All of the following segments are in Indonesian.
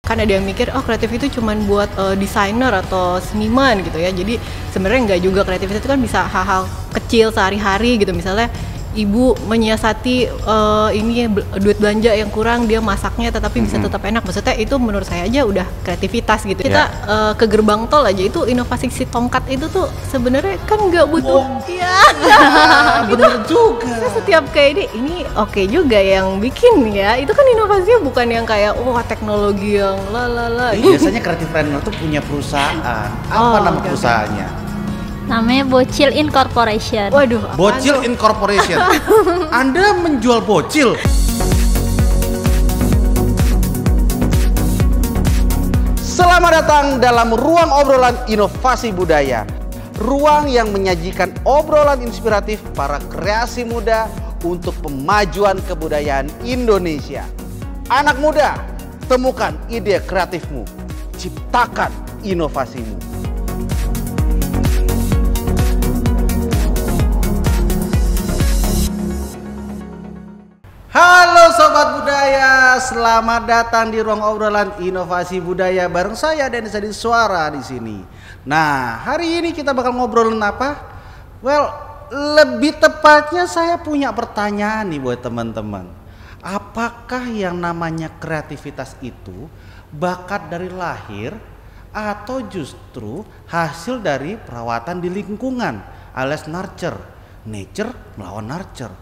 Kan ada yang mikir oh kreatif itu cuman buat desainer atau seniman gitu ya. Jadi sebenarnya nggak juga, kreativitas itu kan bisa hal-hal kecil sehari-hari gitu. Misalnya ibu menyiasati duit belanja yang kurang, dia masaknya tetapi bisa tetap enak. Maksudnya itu menurut saya aja udah kreativitas gitu. Kita ke gerbang tol aja itu inovasi si tongkat itu tuh sebenarnya kan nggak butuh. Iya. Bener juga. Saya setiap kayak ini oke juga yang bikin ya. Itu kan inovasinya bukan yang kayak teknologi yang la. Biasanya kreatif planner tuh punya perusahaan. Apa nama perusahaannya? Namanya Bocil Incorporation. Waduh, Bocil Incorporation. Anda menjual bocil? Selamat datang dalam ruang obrolan inovasi budaya. Ruang yang menyajikan obrolan inspiratif para kreasi muda untuk pemajuan kebudayaan Indonesia. Anak muda, temukan ide kreatifmu. Ciptakan inovasimu. Halo Sobat Budaya, selamat datang di ruang obrolan inovasi budaya bareng saya Dennis Adi Suara di sini. Nah, hari ini kita bakal ngobrolin apa? Well, lebih tepatnya saya punya pertanyaan nih buat teman-teman. Apakah yang namanya kreativitas itu bakat dari lahir atau justru hasil dari perawatan di lingkungan alias nurture? Nature melawan nurture.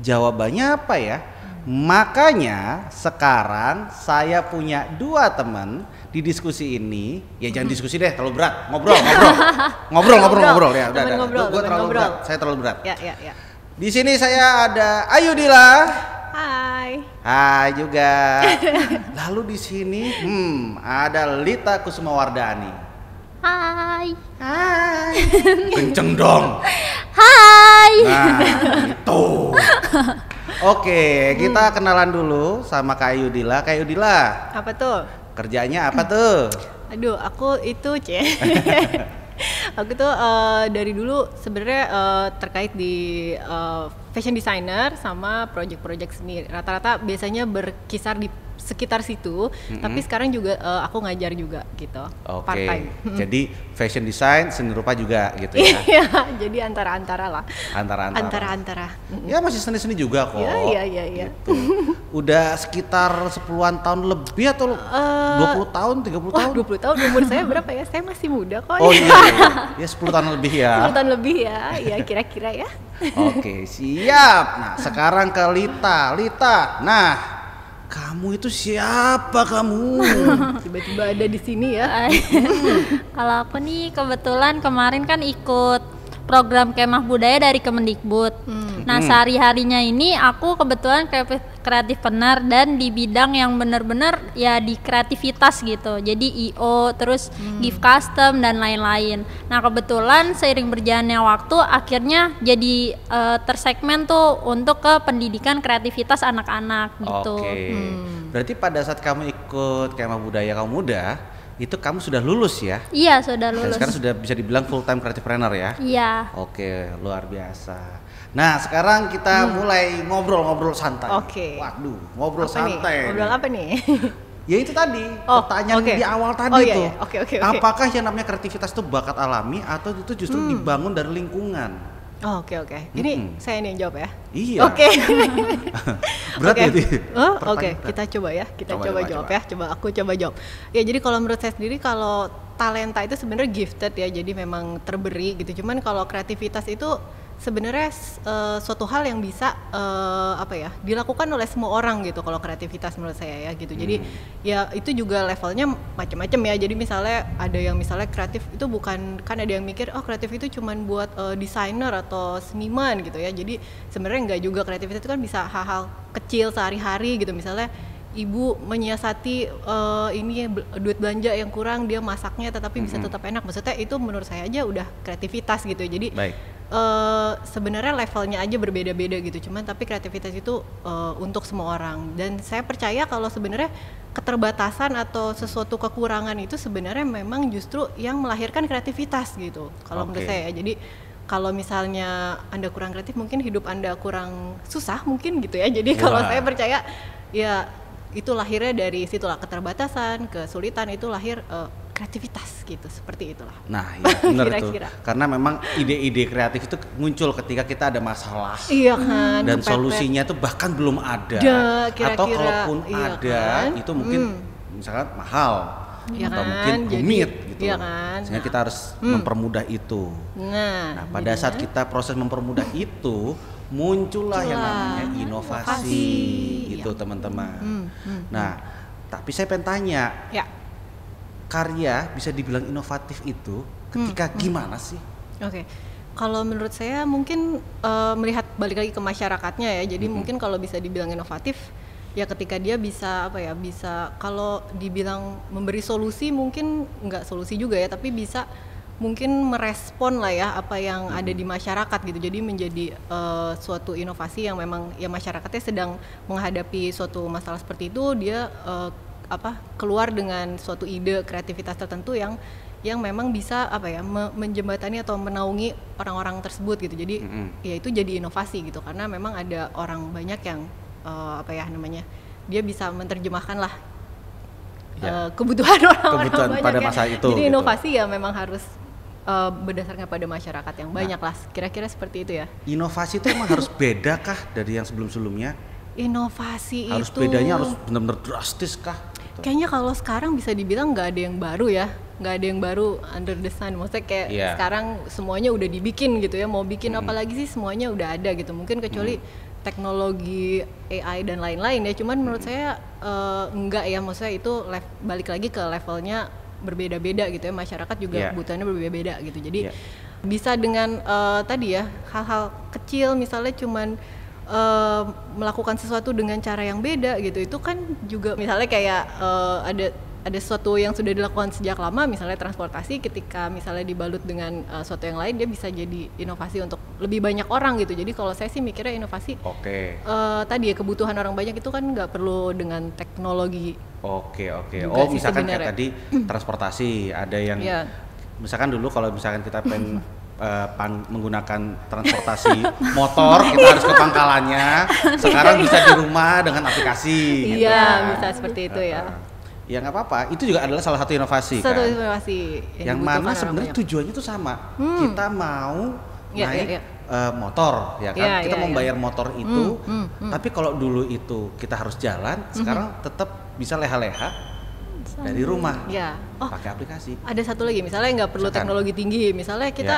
Jawabannya apa ya? Makanya sekarang saya punya dua teman di diskusi ini. Ya jangan diskusi deh, terlalu berat. Ngobrol ya. Udah. Gue terlalu berat. Saya terlalu berat. Ya. Di sini saya ada Ayudila. Hai juga. Lalu di sini ada Lita Kusumawardani. Hai. Kenceng dong. Hai. Nah, itu. Oke, kita kenalan dulu sama Kak Ayudila. Kak Ayudila. Apa tuh? Kerjanya apa tuh? Aduh, aku itu aku tuh dari dulu sebenarnya terkait di fashion designer sama project-project seni. Rata-rata biasanya berkisar di sekitar situ, tapi sekarang juga aku ngajar juga gitu, part time. Jadi fashion design, seni rupa juga gitu ya? Iya, jadi antara-antara lah. Antara-antara. Ya masih seni-seni juga kok. Iya. Gitu. Udah sekitar 10-an tahun lebih atau 20 tahun, 30 tahun? 20 tahun, umur saya berapa ya? Saya masih muda kok. Oh iya, ya 10 tahun lebih ya. 10 tahun lebih ya kira-kira ya. Oke, siap. Nah, sekarang ke Lita. Nah, kamu itu siapa kamu? Tiba-tiba ada di sini ya. Kalau aku nih kebetulan kemarin kan ikut program Kemah Budaya dari Kemendikbud. Nah, sehari-harinya ini aku kebetulan kreatif planner dan di bidang yang benar-benar ya di kreativitas gitu. Jadi IO, terus gift custom dan lain-lain. Nah, kebetulan seiring berjalannya waktu akhirnya jadi tersegmen tuh untuk ke pendidikan kreativitas anak-anak gitu. Berarti pada saat kamu ikut Kemah Budaya Kaum Muda, itu kamu sudah lulus ya? Iya, sudah lulus. Dan sekarang sudah bisa dibilang full time creative planner ya? Iya. Oke, luar biasa. Nah, sekarang kita mulai ngobrol-ngobrol santai. Oke. Waduh, ngobrol Apa santai. nih? Ngobrol apa nih? Ya itu tadi, pertanyaan di awal tadi tuh. Oke. Apakah yang namanya kreativitas itu bakat alami atau itu justru dibangun dari lingkungan? Oke. Ini saya nih yang jawab ya. Iya. Oke. Berat Oke. jadi. Oke, kita coba ya. Kita coba jawab ya. Coba aku coba jawab. Ya, jadi kalau menurut saya sendiri kalau talenta itu sebenarnya gifted ya. Jadi memang terberi gitu. Cuman kalau kreativitas itu sebenarnya suatu hal yang bisa dilakukan oleh semua orang gitu kalau kreativitas menurut saya ya gitu. Jadi ya itu juga levelnya macam-macam ya. Jadi misalnya ada yang misalnya kreatif itu bukan, kan ada yang mikir kreatif itu cuman buat desainer atau seniman gitu ya. Jadi sebenarnya enggak juga, kreativitas itu kan bisa hal-hal kecil sehari-hari gitu. Misalnya ibu menyiasati duit belanja yang kurang, dia masaknya tetapi bisa tetap enak. Maksudnya itu menurut saya aja udah kreativitas gitu. Jadi sebenarnya levelnya aja berbeda-beda gitu, cuman tapi kreativitas itu untuk semua orang. Dan saya percaya kalau sebenarnya keterbatasan atau sesuatu kekurangan itu sebenarnya memang justru yang melahirkan kreativitas gitu kalau menurut saya. Jadi kalau misalnya Anda kurang kreatif, mungkin hidup Anda kurang susah mungkin gitu ya. Jadi kalau saya percaya ya itu lahirnya dari situlah, keterbatasan, kesulitan itu lahir kreativitas gitu, seperti itulah. Nah, ya benar itu. Karena memang ide-ide kreatif itu muncul ketika kita ada masalah. Iya kan. Dan solusinya itu bahkan belum ada. Atau kalaupun ada, kan? Itu mungkin misalkan mahal. Ya atau kan? mungkin rumit gitu. Iya kan? Sehingga kita harus mempermudah itu. Nah, pada saat kita proses mempermudah itu, muncullah yang namanya inovasi. Gitu, teman-teman. Nah, tapi saya pengen tanya. Ya. Karya bisa dibilang inovatif itu ketika gimana sih? Oke. Kalau menurut saya mungkin melihat balik lagi ke masyarakatnya ya. Jadi mungkin kalau bisa dibilang inovatif ya ketika dia bisa bisa kalau dibilang memberi solusi mungkin nggak solusi juga ya, tapi bisa mungkin merespon lah ya apa yang ada di masyarakat gitu. Jadi menjadi suatu inovasi yang memang ya masyarakatnya sedang menghadapi suatu masalah seperti itu, dia keluar dengan suatu ide kreativitas tertentu yang memang bisa menjembatani atau menaungi orang-orang tersebut gitu. Jadi ya itu jadi inovasi gitu, karena memang ada orang banyak yang dia bisa menerjemahkan lah kebutuhan orang-orang banyak pada masa itu. Jadi inovasi ya memang harus berdasarkan pada masyarakat yang banyak lah. Kira-kira seperti itu ya. Inovasi itu emang harus beda kah dari yang sebelum-sebelumnya? Inovasi harus bedanya harus benar-benar drastis kah? Kayaknya kalau sekarang bisa dibilang nggak ada yang baru ya, nggak ada yang baru under the sun. Maksudnya kayak sekarang semuanya udah dibikin gitu ya, mau bikin apa lagi sih, semuanya udah ada gitu. Mungkin kecuali teknologi AI dan lain-lain ya. Cuman menurut saya enggak ya, maksudnya itu balik lagi ke levelnya berbeda-beda gitu ya. Masyarakat juga kebutuhannya berbeda-beda gitu. Jadi bisa dengan tadi ya hal-hal kecil, misalnya cuman melakukan sesuatu dengan cara yang beda gitu, itu kan juga misalnya kayak ada sesuatu yang sudah dilakukan sejak lama, misalnya transportasi, ketika misalnya dibalut dengan sesuatu yang lain, dia bisa jadi inovasi untuk lebih banyak orang gitu. Jadi kalau saya sih mikirnya inovasi tadi ya kebutuhan orang banyak itu kan nggak perlu dengan teknologi. Misalkan kayak tadi transportasi, ada yang misalkan dulu kalau misalkan kita pengen menggunakan transportasi motor, kita harus ke pangkalannya. Sekarang bisa di rumah dengan aplikasi. Iya, bisa seperti itu ya. Ya nggak apa-apa, itu juga adalah salah satu inovasi. Inovasi yang mana sebenarnya tujuannya itu sama. Kita mau naik motor, ya kan? Kita mau bayar motor itu. Tapi kalau dulu itu kita harus jalan, sekarang tetap bisa leha-leha dari rumah, pakai aplikasi. Ada satu lagi, misalnya nggak perlu teknologi tinggi, misalnya kita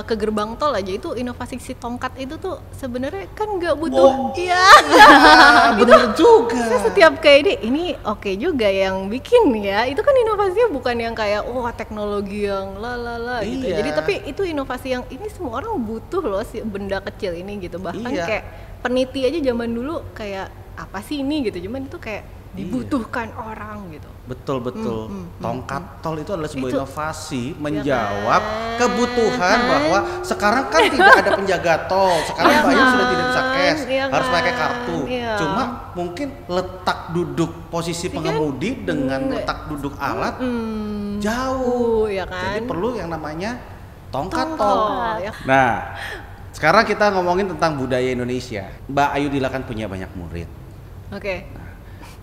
ke gerbang tol aja, itu inovasi si tongkat itu tuh sebenarnya kan nggak butuh. Bener juga. Saya setiap kayak ini oke juga yang bikin ya, itu kan inovasinya bukan yang kayak teknologi yang gitu. Jadi tapi itu inovasi yang ini semua orang butuh loh si benda kecil ini gitu. Bahkan kayak peniti aja zaman dulu kayak apa sih ini gitu, cuman itu kayak dibutuhkan orang gitu. Betul. Tongkat tol itu adalah sebuah inovasi menjawab kebutuhan bahwa sekarang kan tidak ada penjaga tol. Sekarang bayar sudah tidak bisa cash, harus pakai kartu. Cuma mungkin letak duduk posisi pengemudi dengan letak duduk alat jauh. Jadi perlu yang namanya tongkat tol. Nah, sekarang kita ngomongin tentang budaya Indonesia. Mbak Ayu Dila kan punya banyak murid.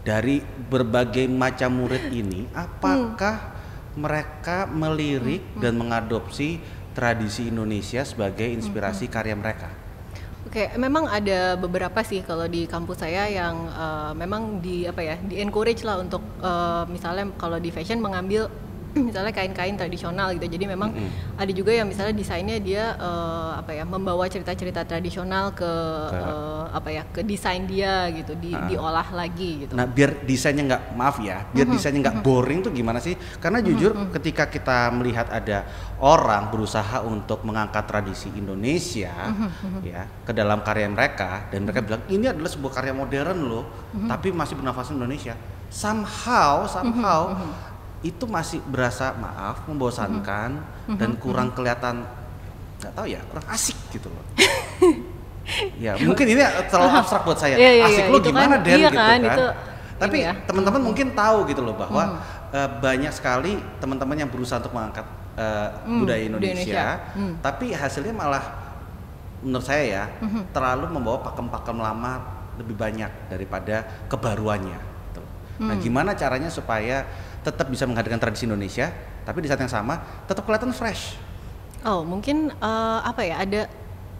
Dari berbagai macam murid ini, apakah mereka melirik dan mengadopsi tradisi Indonesia sebagai inspirasi karya mereka? Memang ada beberapa sih kalau di kampus saya yang memang di encourage lah untuk misalnya kalau di fashion mengambil misalnya kain-kain tradisional gitu. Jadi memang ada juga yang misalnya desainnya dia membawa cerita-cerita tradisional ke ke desain dia gitu, diolah lagi gitu. Nah, biar desainnya nggak boring tuh gimana sih? Karena jujur ketika kita melihat ada orang berusaha untuk mengangkat tradisi Indonesia ya ke dalam karya mereka, dan mereka bilang ini adalah sebuah karya modern loh, tapi masih bernafas Indonesia. Somehow itu masih berasa membosankan dan kurang kelihatan, nggak tahu ya, kurang asik gitu loh. Ya mungkin ini terlalu abstrak buat saya. Asik lo gimana kan, Den gitu kan. Tapi teman-teman mungkin tahu gitu loh bahwa banyak sekali teman-teman yang berusaha untuk mengangkat budaya Indonesia. Tapi hasilnya malah menurut saya ya terlalu membawa pakem-pakem lama lebih banyak daripada kebaruannya. Nah, gimana caranya supaya tetap bisa menghadirkan tradisi Indonesia, tapi di saat yang sama tetap kelihatan fresh? Oh, mungkin apa ya, ada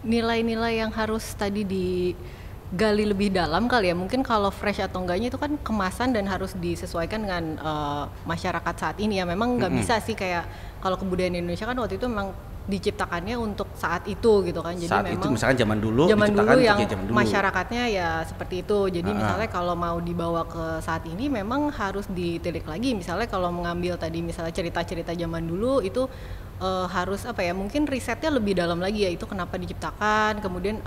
nilai-nilai yang harus tadi digali lebih dalam kali ya. Mungkin kalau fresh atau enggaknya itu kan kemasan dan harus disesuaikan dengan masyarakat saat ini ya. Memang nggak bisa sih kayak kalau kebudayaan Indonesia kan waktu itu memang diciptakannya untuk saat itu gitu kan. Jadi saat memang itu misalkan zaman dulu yang zaman dulu. Masyarakatnya ya seperti itu. Jadi misalnya kalau mau dibawa ke saat ini memang harus ditilik lagi. Misalnya kalau mengambil tadi misalnya cerita-cerita zaman dulu itu harus apa ya, mungkin risetnya lebih dalam lagi ya, itu kenapa diciptakan, kemudian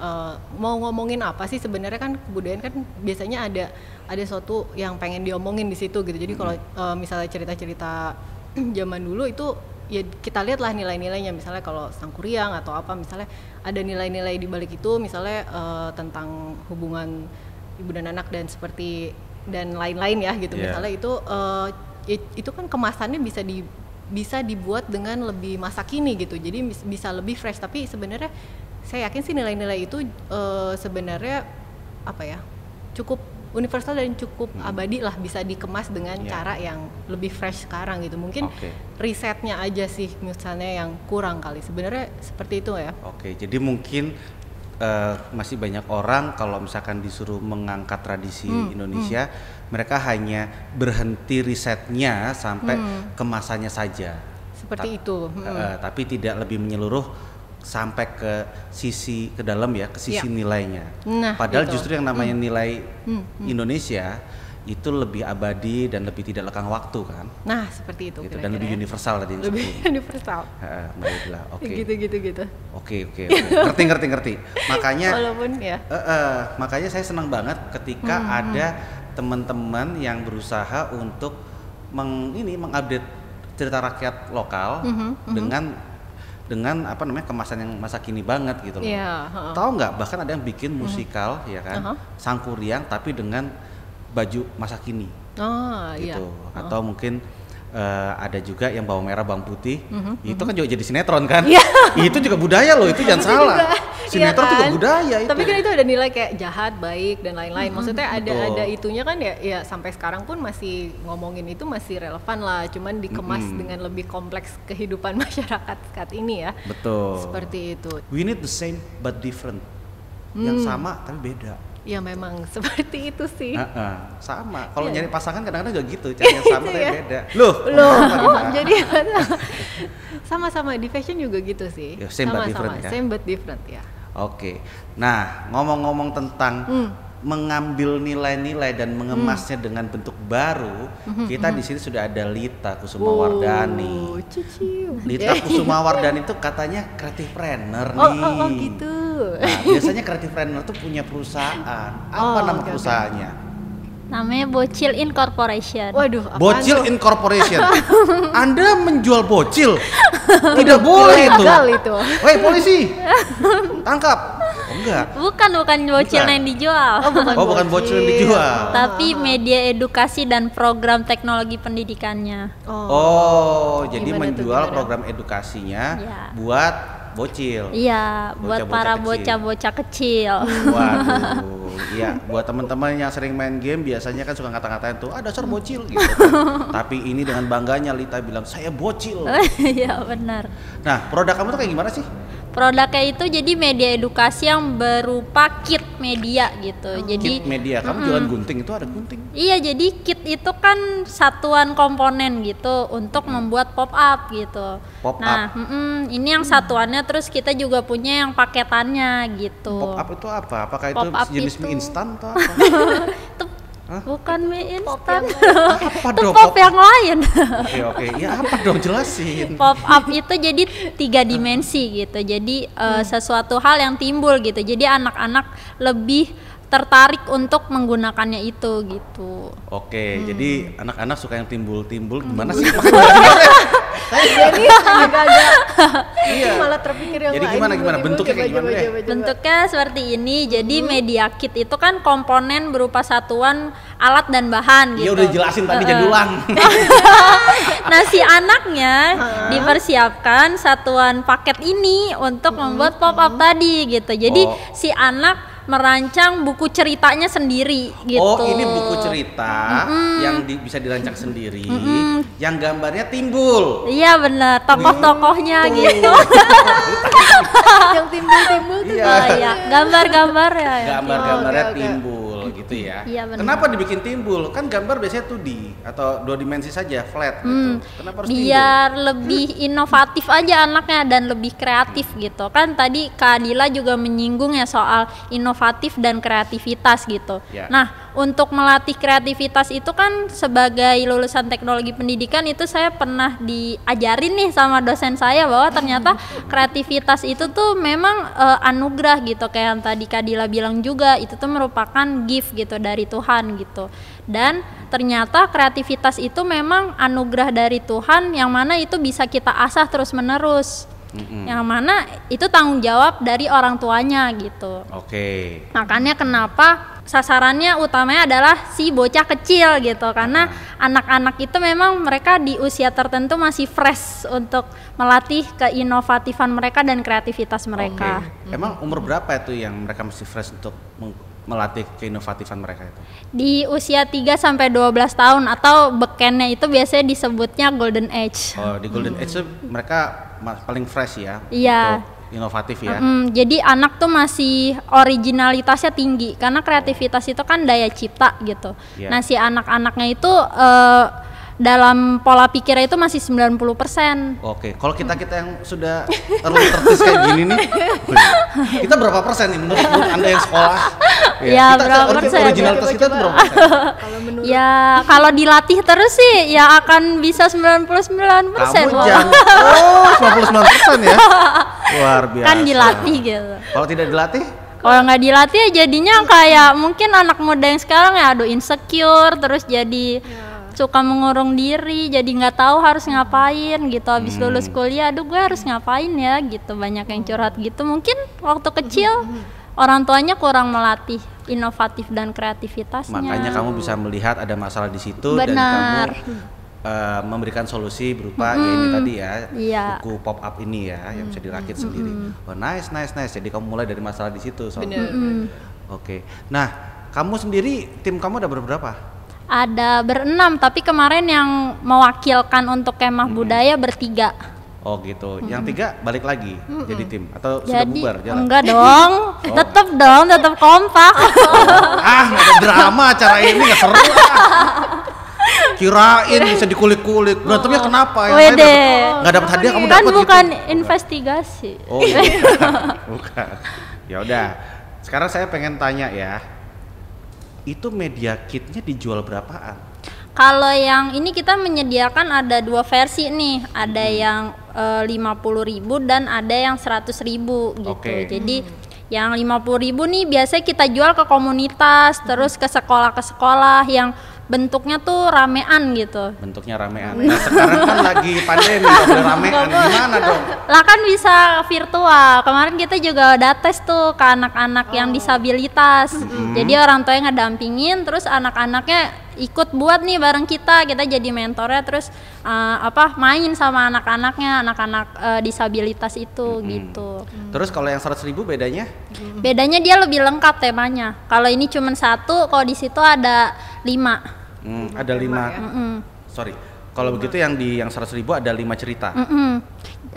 mau ngomongin apa sih sebenarnya. Kan kebudayaan kan biasanya ada sesuatu yang pengen diomongin di situ gitu. Jadi kalau misalnya cerita-cerita zaman dulu itu ya kita lihatlah nilai-nilainya, misalnya kalau Sangkuriang atau apa, misalnya ada nilai-nilai di balik itu, misalnya tentang hubungan ibu dan anak dan seperti dan lain-lain ya gitu. Misalnya itu kan kemasannya bisa dibuat dengan lebih masa kini gitu, jadi bisa lebih fresh. Tapi sebenarnya saya yakin sih nilai-nilai itu sebenarnya apa ya, cukup universal dan cukup abadi lah, bisa dikemas dengan cara yang lebih fresh sekarang gitu. Mungkin risetnya aja sih misalnya yang kurang kali, sebenarnya seperti itu ya. Jadi mungkin masih banyak orang kalau misalkan disuruh mengangkat tradisi Indonesia, mereka hanya berhenti risetnya sampai kemasannya saja. Seperti itu. Tapi tidak lebih menyeluruh sampai ke sisi ke dalam ya, ke sisi nilainya. Nah, padahal justru yang namanya nilai Indonesia itu lebih abadi dan lebih tidak lekang waktu kan. Nah, seperti itu. Gitu, dan lebih universal tadi. Lebih universal. Gitu. Oke. Ngerti. Makanya walaupun ya. Makanya saya senang banget ketika ada teman-teman yang berusaha untuk mengupdate cerita rakyat lokal dengan apa namanya, kemasan yang masa kini banget gitu loh. Tahu nggak, bahkan ada yang bikin musikal ya kan, Sangkuriang tapi dengan baju masa kini. Gitu. Atau mungkin ada juga yang bawang merah bawang putih, itu kan juga jadi sinetron kan. Itu juga budaya loh, itu jangan salah. Sinetron juga budaya itu. Tapi kan itu ada nilai kayak jahat, baik dan lain-lain. Maksudnya ada itunya kan ya sampai sekarang pun masih ngomongin itu masih relevan lah. Cuman dikemas dengan lebih kompleks kehidupan masyarakat saat ini ya. Betul. Seperti itu. We need the same but different. Yang sama tapi beda. Ya memang seperti itu sih. Sama. Kalau nyari pasangan kadang-kadang juga gitu, cari yang sama tapi beda. Loh. Jadi sama-sama di fashion juga gitu sih. Ya, same but different ya. Same but different ya. Oke. Nah, ngomong-ngomong tentang mengambil nilai-nilai dan mengemasnya dengan bentuk baru, kita di sini sudah ada Lita Kusumawardhani. Lita Kusumawardhani itu katanya creative planner nih. Oh gitu. Nah, biasanya creative planner tuh punya perusahaan. Apa nama perusahaannya? Namanya Bocil Incorporation. Waduh, Bocil Incorporation. Anda menjual bocil? Tidak boleh itu. Woi polisi, tangkap. Enggak. Bukan bocil yang dijual. Bukan bocil yang dijual. Tapi media edukasi dan program teknologi pendidikannya. Jadi menjual program edukasinya buat bocil. Iya, buat para bocah-bocah kecil. Waduh. Iya, buat teman-teman yang sering main game biasanya kan suka ngata-ngatain tuh, dasar bocil gitu. Tapi ini dengan bangganya Lita bilang, saya bocil. Iya, benar. Nah, produk kamu tuh kayak gimana sih? Produknya itu jadi media edukasi yang berupa kit media gitu. Jadi kit media, kamu jualan gunting, itu ada gunting? Iya, jadi kit itu kan satuan komponen gitu untuk membuat pop up gitu. Ini yang satuannya, terus kita juga punya yang paketannya gitu. Pop up itu apa? Apakah itu jenis mie instan atau apa? Bukan mie instan. Apa itu dong? Pop yang lain. Oke. Ya apa dong, jelasin. Pop up itu jadi 3 dimensi gitu. Jadi sesuatu hal yang timbul gitu. Jadi anak-anak lebih tertarik untuk menggunakannya itu gitu. Oke, jadi anak-anak suka yang timbul-timbul gimana sih? Jadi agak-agak malah terpikir yang jadi lain. Gimana bentuknya kayak gimana deh? Bentuknya seperti ini. Jadi media kit itu kan komponen berupa satuan alat dan bahan gitu. Ya udah jelasin tadi, jadi ulang. Nah, si anaknya dipersiapkan satuan paket ini untuk membuat pop up tadi gitu. Jadi si anak merancang buku ceritanya sendiri gitu. Oh, ini buku cerita yang bisa dirancang sendiri, yang gambarnya timbul. Iya benar, tokoh-tokohnya gitu. Yang timbul-timbul tuh. Iya. Iya, gambar-gambar ya. Gambar-gambarnya Oke. timbul gitu ya. Iya, benar. Kenapa dibikin timbul? Kan gambar biasanya 2D atau 2 dimensi saja, flat gitu. Kenapa harus timbul? Biar lebih inovatif aja anaknya dan lebih kreatif gitu. Kan tadi Kak Adila juga menyinggung ya soal inovatif dan kreativitas gitu. Ya. Nah, untuk melatih kreativitas itu kan sebagai lulusan teknologi pendidikan itu saya pernah diajarin nih sama dosen saya bahwa ternyata kreativitas itu tuh memang anugerah gitu, kayak yang tadi Kak Adila bilang juga, itu tuh merupakan gift gitu dari Tuhan gitu. Dan ternyata kreativitas itu memang anugerah dari Tuhan yang mana itu bisa kita asah terus-menerus. Yang mana itu tanggung jawab dari orang tuanya gitu. Oke. Makanya kenapa sasarannya utamanya adalah si bocah kecil gitu, karena anak-anak itu memang mereka di usia tertentu masih fresh untuk melatih keinovatifan mereka dan kreativitas mereka. Oke. Emang umur berapa itu yang mereka mesti fresh untuk melatih keinovatifan mereka itu? Di usia 3 sampai 12 tahun atau bekennya itu biasanya disebutnya golden age. Oh, di golden age itu mereka paling fresh ya. Iya. Untuk inovatif ya. Jadi anak tuh masih originalitasnya tinggi karena kreativitas itu kan daya cipta gitu. Iya. Nah, si anak-anaknya itu dalam pola pikirnya itu masih 90%. Oke, kalau kita yang sudah early 30s kayak gini nih, kita berapa persen nih menurut Anda yang sekolah? Ya, kita berapa persen? Originalitas kita tuh berapa persen? Kalau menurut Ya kalau dilatih terus sih ya akan bisa 99%. Kamu Wah. jangan, 99% ya? Luar biasa. Kan dilatih gitu. Kalau tidak dilatih? Kalau nggak dilatih ya jadinya kayak mungkin anak muda yang sekarang ya aduh insecure, terus jadi suka mengurung diri, jadi nggak tahu harus ngapain gitu. Habis lulus kuliah, aduh gue harus ngapain ya gitu. Banyak yang curhat gitu. Mungkin waktu kecil orang tuanya kurang melatih inovatif dan kreativitasnya. Makanya kamu bisa melihat ada masalah di situ dan Benar. kamu memberikan solusi berupa ya ini tadi ya, Iya. buku pop up ini ya yang bisa dirakit sendiri. Oh, nice. Jadi kamu mulai dari masalah di situ. Bener. Oke. Nah, kamu sendiri tim kamu ada berapa? Ada berenam, tapi kemarin yang mewakilkan untuk kemah budaya bertiga. Oh gitu. Yang 3 balik lagi jadi tim atau sudah Jadi bubar jalan? enggak dong, tetap kompak. Nggak ada drama acara ini nggak seru. Kirain bisa dikulik-kulik. Berantemnya kenapa? Yang lain Wede. nggak dapat hadiah kamu Kan dapat bukan gitu. investigasi. Oh, bukan. Ya udah. Sekarang saya pengen tanya ya. Itu media kitnya dijual berapaan? Kalau yang ini kita menyediakan ada 2 versi nih, ada yang 50.000 dan ada yang 100.000 gitu. Oke. Jadi yang 50.000 nih biasanya kita jual ke komunitas, terus ke sekolah yang bentuknya tuh ramean gitu. Bentuknya ramean. Nah, sekarang kan lagi pandemi, nggak boleh ramean. Gimana dong? Lah kan bisa virtual. Kemarin kita juga udah tes tuh ke anak-anak yang disabilitas. Jadi orang tuanya ngedampingin, terus anak-anaknya ikut buat nih bareng kita jadi mentornya, terus main sama anak-anaknya, anak-anak disabilitas itu gitu. Terus kalau yang 100.000 bedanya? Bedanya dia lebih lengkap temanya. Kalau ini cuma 1, kalau di situ ada 5. Ada 5. Sorry. Kalau begitu yang 100.000 ada 5 cerita.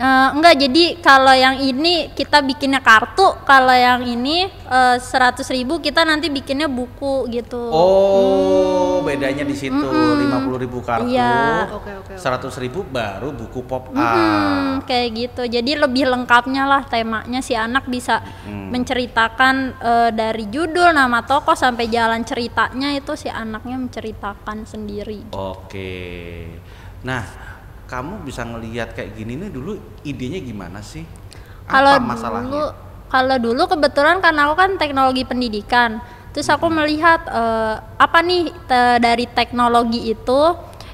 Enggak, jadi kalau yang ini kita bikinnya kartu, kalau yang ini 100.000 kita nanti bikinnya buku gitu. Oh, bedanya di situ. 50.000 kartu. Iya. Oke. 100.000 baru buku pop up. Kayak gitu. Jadi lebih lengkapnya lah temanya, si anak bisa menceritakan dari judul, nama tokoh sampai jalan ceritanya itu si anaknya menceritakan sendiri. Oke. Nah, kamu bisa ngelihat kayak gini nih dulu idenya gimana sih? Kalau Apa masalahnya? dulu kebetulan karena aku kan teknologi pendidikan, terus aku melihat apa nih dari teknologi itu,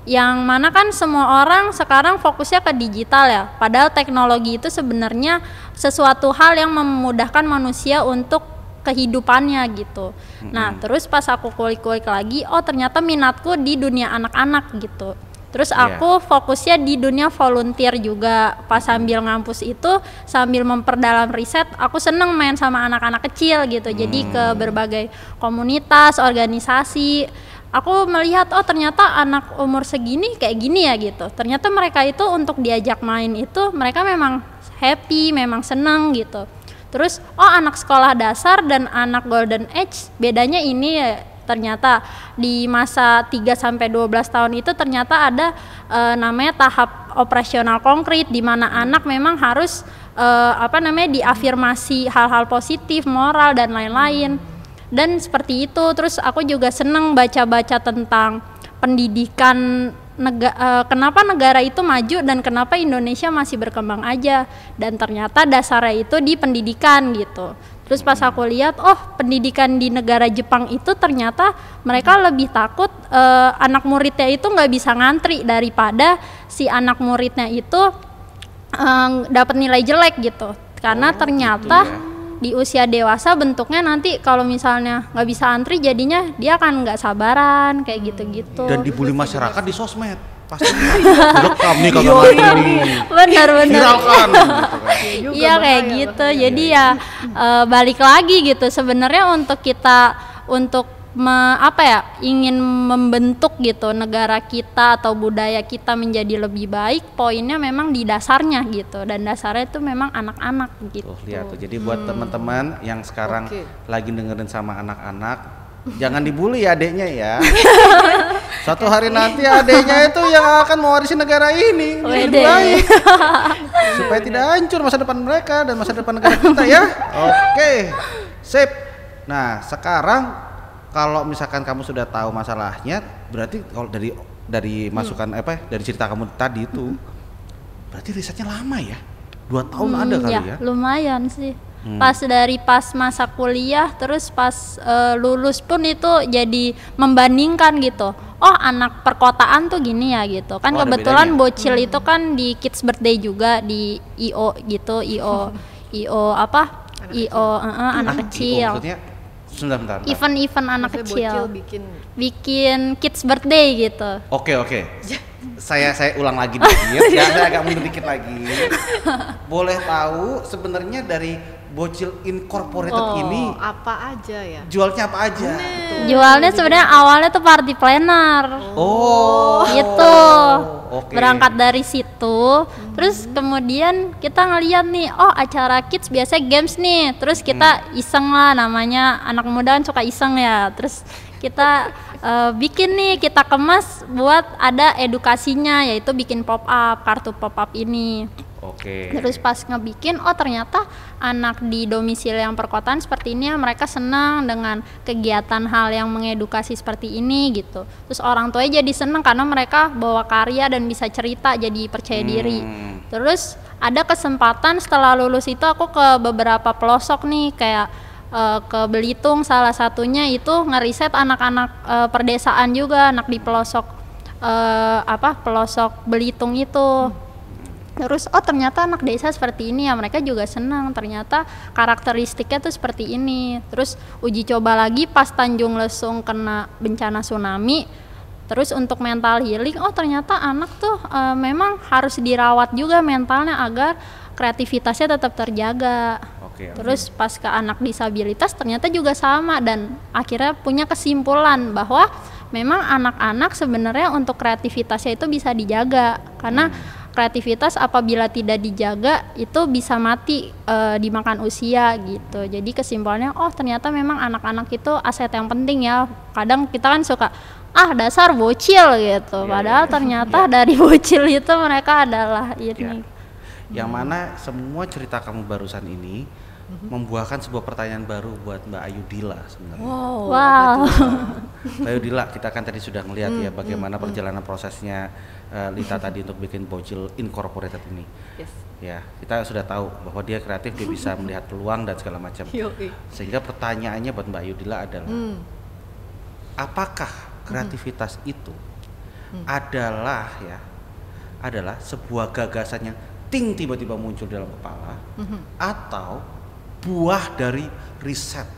yang mana kan semua orang sekarang fokusnya ke digital ya, padahal teknologi itu sebenarnya sesuatu hal yang memudahkan manusia untuk kehidupannya gitu. Nah terus pas aku kulik-kulik lagi, oh ternyata minatku di dunia anak-anak gitu. Terus aku fokusnya di dunia volunteer juga. Pas sambil ngampus itu, sambil memperdalam riset, aku seneng main sama anak-anak kecil gitu. Jadi ke berbagai komunitas, organisasi. Aku melihat, oh ternyata anak umur segini kayak gini ya gitu. Ternyata mereka itu untuk diajak main itu, mereka memang happy, memang seneng gitu. Terus, oh anak sekolah dasar dan anak golden age, bedanya ini ya. Ternyata di masa 3-12 tahun itu ternyata ada namanya tahap operasional konkret di mana anak memang harus diafirmasi hal-hal positif, moral dan lain-lain. Dan seperti itu, terus aku juga seneng baca-baca tentang pendidikan kenapa negara itu maju dan kenapa Indonesia masih berkembang aja, dan ternyata dasarnya itu di pendidikan gitu. Terus pas aku lihat, oh pendidikan di negara Jepang itu ternyata mereka lebih takut anak muridnya itu nggak bisa ngantri daripada si anak muridnya itu dapat nilai jelek gitu. Karena ternyata di usia dewasa bentuknya nanti kalau misalnya nggak bisa antri jadinya dia akan nggak sabaran kayak gitu-gitu. Dan dibully masyarakat di sosmed. Pasti direkam nih kagak ini. Benar. Viralkan. Iya kayak gitu. Jadi ya balik lagi gitu. Sebenarnya untuk kita ingin membentuk gitu negara kita atau budaya kita menjadi lebih baik, poinnya memang di dasarnya gitu, dan dasarnya itu memang anak-anak gitu. Lihat tuh. Jadi buat teman-teman yang sekarang lagi dengerin sama anak-anak, jangan dibully ya adeknya ya. Suatu hari nanti adeknya itu yang akan mewarisi negara ini lebih baik. Supaya tidak hancur masa depan mereka dan masa depan negara kita ya. Oke. Sip. Nah, sekarang kalau misalkan kamu sudah tahu masalahnya, berarti kalau dari masukan dari cerita kamu tadi itu, berarti risetnya lama ya? 2 tahun ada kali ya? Lumayan sih. Pas masa kuliah, terus pas lulus pun itu jadi membandingkan gitu. Oh anak perkotaan tuh gini ya gitu. Kan kebetulan bocil itu kan di Kids Birthday juga di IO gitu, anak kecil. Sebentar. Event anak kecil. Bikin Kids Birthday gitu. Oke. Saya ulang lagi dikit ya, saya agak mundur dikit lagi. Boleh tahu sebenarnya dari Bocil Incorporated ini apa aja ya? Jualnya apa aja? Jualnya sebenarnya awalnya tuh party planner. Gitu. Berangkat dari situ, terus kemudian kita ngeliat nih, oh acara kids biasanya games nih, terus kita iseng lah, namanya anak muda kan suka iseng ya, terus kita bikin nih, kita kemas buat ada edukasinya, yaitu bikin pop up, kartu pop up ini. Terus pas ngebikin, oh ternyata anak di domisili yang perkotaan seperti ini mereka senang dengan kegiatan hal yang mengedukasi seperti ini gitu. Terus orang tuanya jadi senang karena mereka bawa karya dan bisa cerita, jadi percaya diri. Terus ada kesempatan setelah lulus itu aku ke beberapa pelosok nih, kayak ke Belitung salah satunya itu ngeriset anak-anak perdesaan juga, anak di pelosok pelosok Belitung itu. Terus oh ternyata anak desa seperti ini ya, mereka juga senang, ternyata karakteristiknya tuh seperti ini. Terus uji coba lagi pas Tanjung Lesung kena bencana tsunami. Terus untuk mental healing, oh ternyata anak tuh memang harus dirawat juga mentalnya agar kreativitasnya tetap terjaga. Terus pas ke anak disabilitas ternyata juga sama, dan akhirnya punya kesimpulan bahwa memang anak-anak sebenarnya untuk kreativitasnya itu bisa dijaga, karena kreativitas apabila tidak dijaga itu bisa mati dimakan usia gitu. Jadi kesimpulannya, oh ternyata memang anak-anak itu aset yang penting ya. Kadang kita kan suka dasar bocil gitu, padahal ternyata dari bocil itu mereka adalah ini. Yang mana semua cerita kamu barusan ini membuahkan sebuah pertanyaan baru buat Mbak Ayu Dila sebenarnya. Wow. Mbak Ayu Dila, kita kan tadi sudah melihat ya bagaimana perjalanan prosesnya Lita tadi untuk bikin Bocil Incorporated ini. Ya, kita sudah tahu bahwa dia kreatif, dia bisa melihat peluang dan segala macam. Sehingga pertanyaannya buat Mbak Ayu Dila adalah, apakah kreativitas itu adalah sebuah gagasan yang tiba-tiba muncul dalam kepala, atau buah dari riset?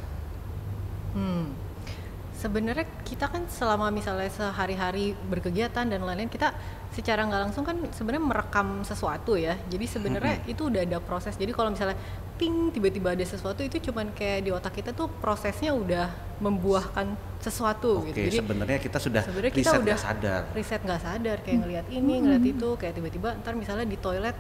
Sebenarnya kita kan selama misalnya sehari-hari berkegiatan dan lain-lain, kita secara nggak langsung kan sebenarnya merekam sesuatu ya. Jadi sebenarnya itu udah ada proses. Jadi kalau misalnya ting tiba-tiba ada sesuatu, itu cuman kayak di otak kita tuh prosesnya udah membuahkan sesuatu gitu. Jadi sebenarnya kita sudah riset nggak sadar. Riset nggak sadar kayak ngelihat ini, ngelihat itu, kayak tiba-tiba ntar misalnya di toilet,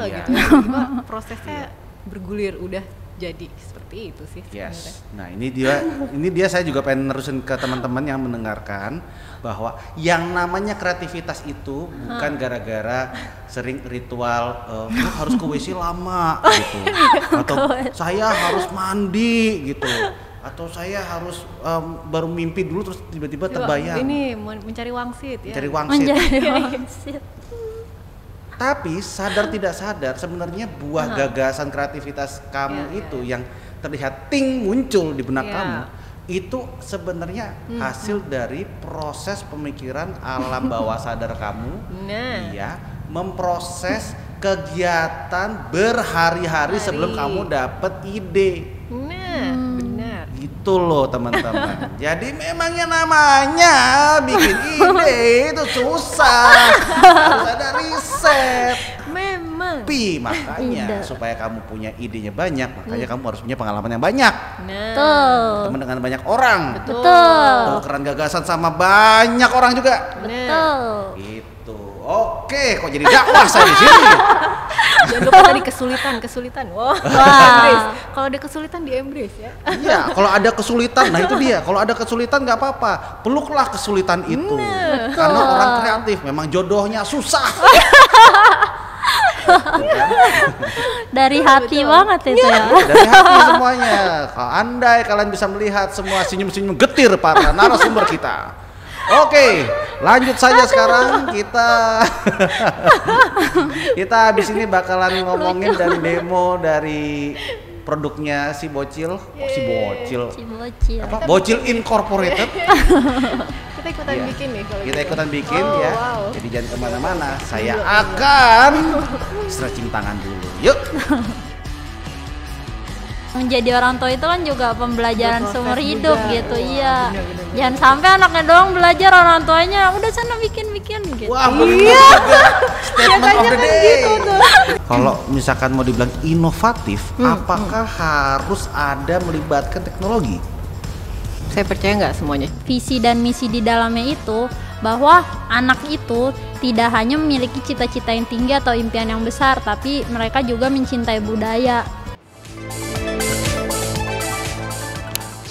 gitu. Tiba-tiba prosesnya bergulir udah jadi seperti itu sih sebenarnya. Nah ini dia saya juga pengen nerusin ke teman-teman yang mendengarkan bahwa yang namanya kreativitas itu bukan gara-gara sering ritual harus ke WC lama gitu, atau saya harus mandi gitu, atau saya harus baru mimpi dulu terus tiba-tiba terbayang. Ini mencari wangsit ya. Mencari wangsit. Mencari wangsit. Tapi sadar tidak sadar sebenarnya buah gagasan kreativitas kamu itu yang terlihat ting muncul di benak kamu itu sebenarnya hasil dari proses pemikiran alam bawah sadar kamu. Memproses kegiatan berhari-hari sebelum kamu dapat ide. Benar. Gitu loh teman-teman. Jadi memang yang namanya bikin ide itu susah. Harus ada riset. Memang. Tapi makanya supaya kamu punya idenya banyak, makanya kamu harus punya pengalaman yang banyak. Betul. Teman dengan banyak orang. Betul. Tukeran gagasan sama banyak orang juga. Betul. Gitu. Oke, kok jadi dakwah saya di sini? Jangan lupa tadi kesulitan. Wow. Kalau ada kesulitan di embrace ya. Iya, kalau ada kesulitan, nah itu dia. Kalau ada kesulitan nggak apa-apa, peluklah kesulitan itu. Karena orang kreatif memang jodohnya susah. Dari hati banget itu ya. Dari hati semuanya. Kalau andai kalian bisa melihat semua senyum-senyum getir para narasumber kita. Oke, lanjut saja sekarang kita habis ini bakalan ngomongin dan demo dari produknya si Bocil. Si Bocil. Apa? Bocil Incorporated. Kita ikutan bikin nih kalau kita gitu. ikutan bikin ya. Jadi jangan kemana-mana. Saya akan stretching tangan dulu. Yuk. Menjadi orang tua itu kan juga pembelajaran seumur hidup juga. gitu. Iya. Jangan sampai anaknya doang belajar, orang tuanya udah sana bikin gitu. Wah, iya. Statement of the day. Gitu tuh. Kalau misalkan mau dibilang inovatif, apakah harus ada melibatkan teknologi? Saya percaya nggak semuanya. Visi dan misi di dalamnya itu bahwa anak itu tidak hanya memiliki cita-cita yang tinggi atau impian yang besar, tapi mereka juga mencintai budaya.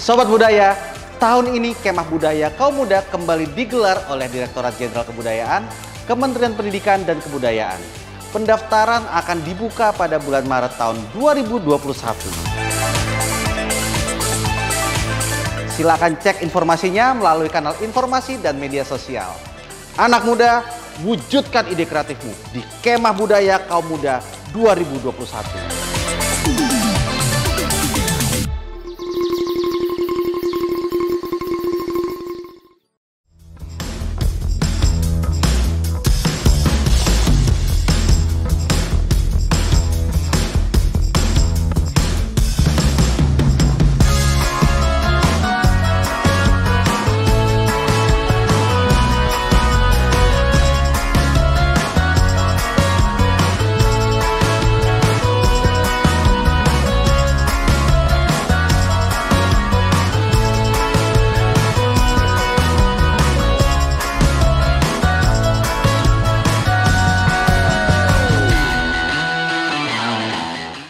Sobat Budaya, tahun ini Kemah Budaya Kaum Muda kembali digelar oleh Direktorat Jenderal Kebudayaan, Kementerian Pendidikan dan Kebudayaan. Pendaftaran akan dibuka pada bulan Maret tahun 2021. Silakan cek informasinya melalui kanal informasi dan media sosial. Anak muda, wujudkan ide kreatifmu di Kemah Budaya Kaum Muda 2021.